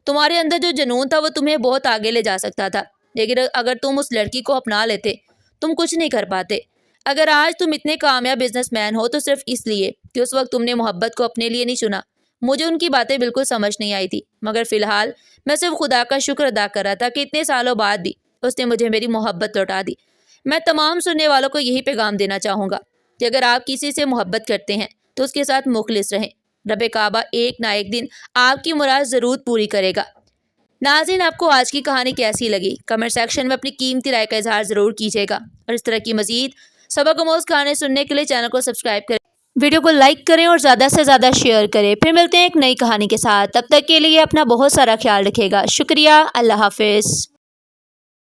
تمہارے اندر جو جنون تھا وہ تمہیں بہت آگے لے جا سکتا تھا، لیکن اگر تم اس لڑکی کو اپنا لیتے تم کچھ نہیں کر پاتے۔ اگر آج تم اتنے کامیاب بزنس مین ہو تو صرف اس لیے کہ اس وقت تم نے محبت کو اپنے لیے نہیں چنا۔ مجھے ان کی باتیں بالکل سمجھ نہیں آئی تھی، مگر فی الحال میں صرف خدا کا شکر ادا کر رہا تھا کہ اتنے سالوں بعد بھی اس نے مجھے میری محبت لوٹا دی۔ میں تمام سننے والوں کو یہی پیغام دینا چاہوں گا کہ اگر آپ کسی سے محبت کرتے ہیں تو اس کے ساتھ مخلص رہیں، رب کعبہ ایک نہ ایک دن آپ کی مراد ضرور پوری کرے گا۔ ناظرین، آپ کو آج کی کہانی کیسی لگی؟ کمنٹ سیکشن میں اپنی قیمتی رائے کا اظہار ضرور کیجیے گا، اور اس طرح کی مزید سبق آموز کہانی سننے کے لیے چینل کو سبسکرائب کریں، ویڈیو کو لائک کریں اور زیادہ سے زیادہ شیئر کریں۔ پھر ملتے ہیں ایک نئی کہانی کے ساتھ، تب تک کے لیے اپنا بہت سارا خیال رکھیے گا۔ شکریہ، اللہ حافظ۔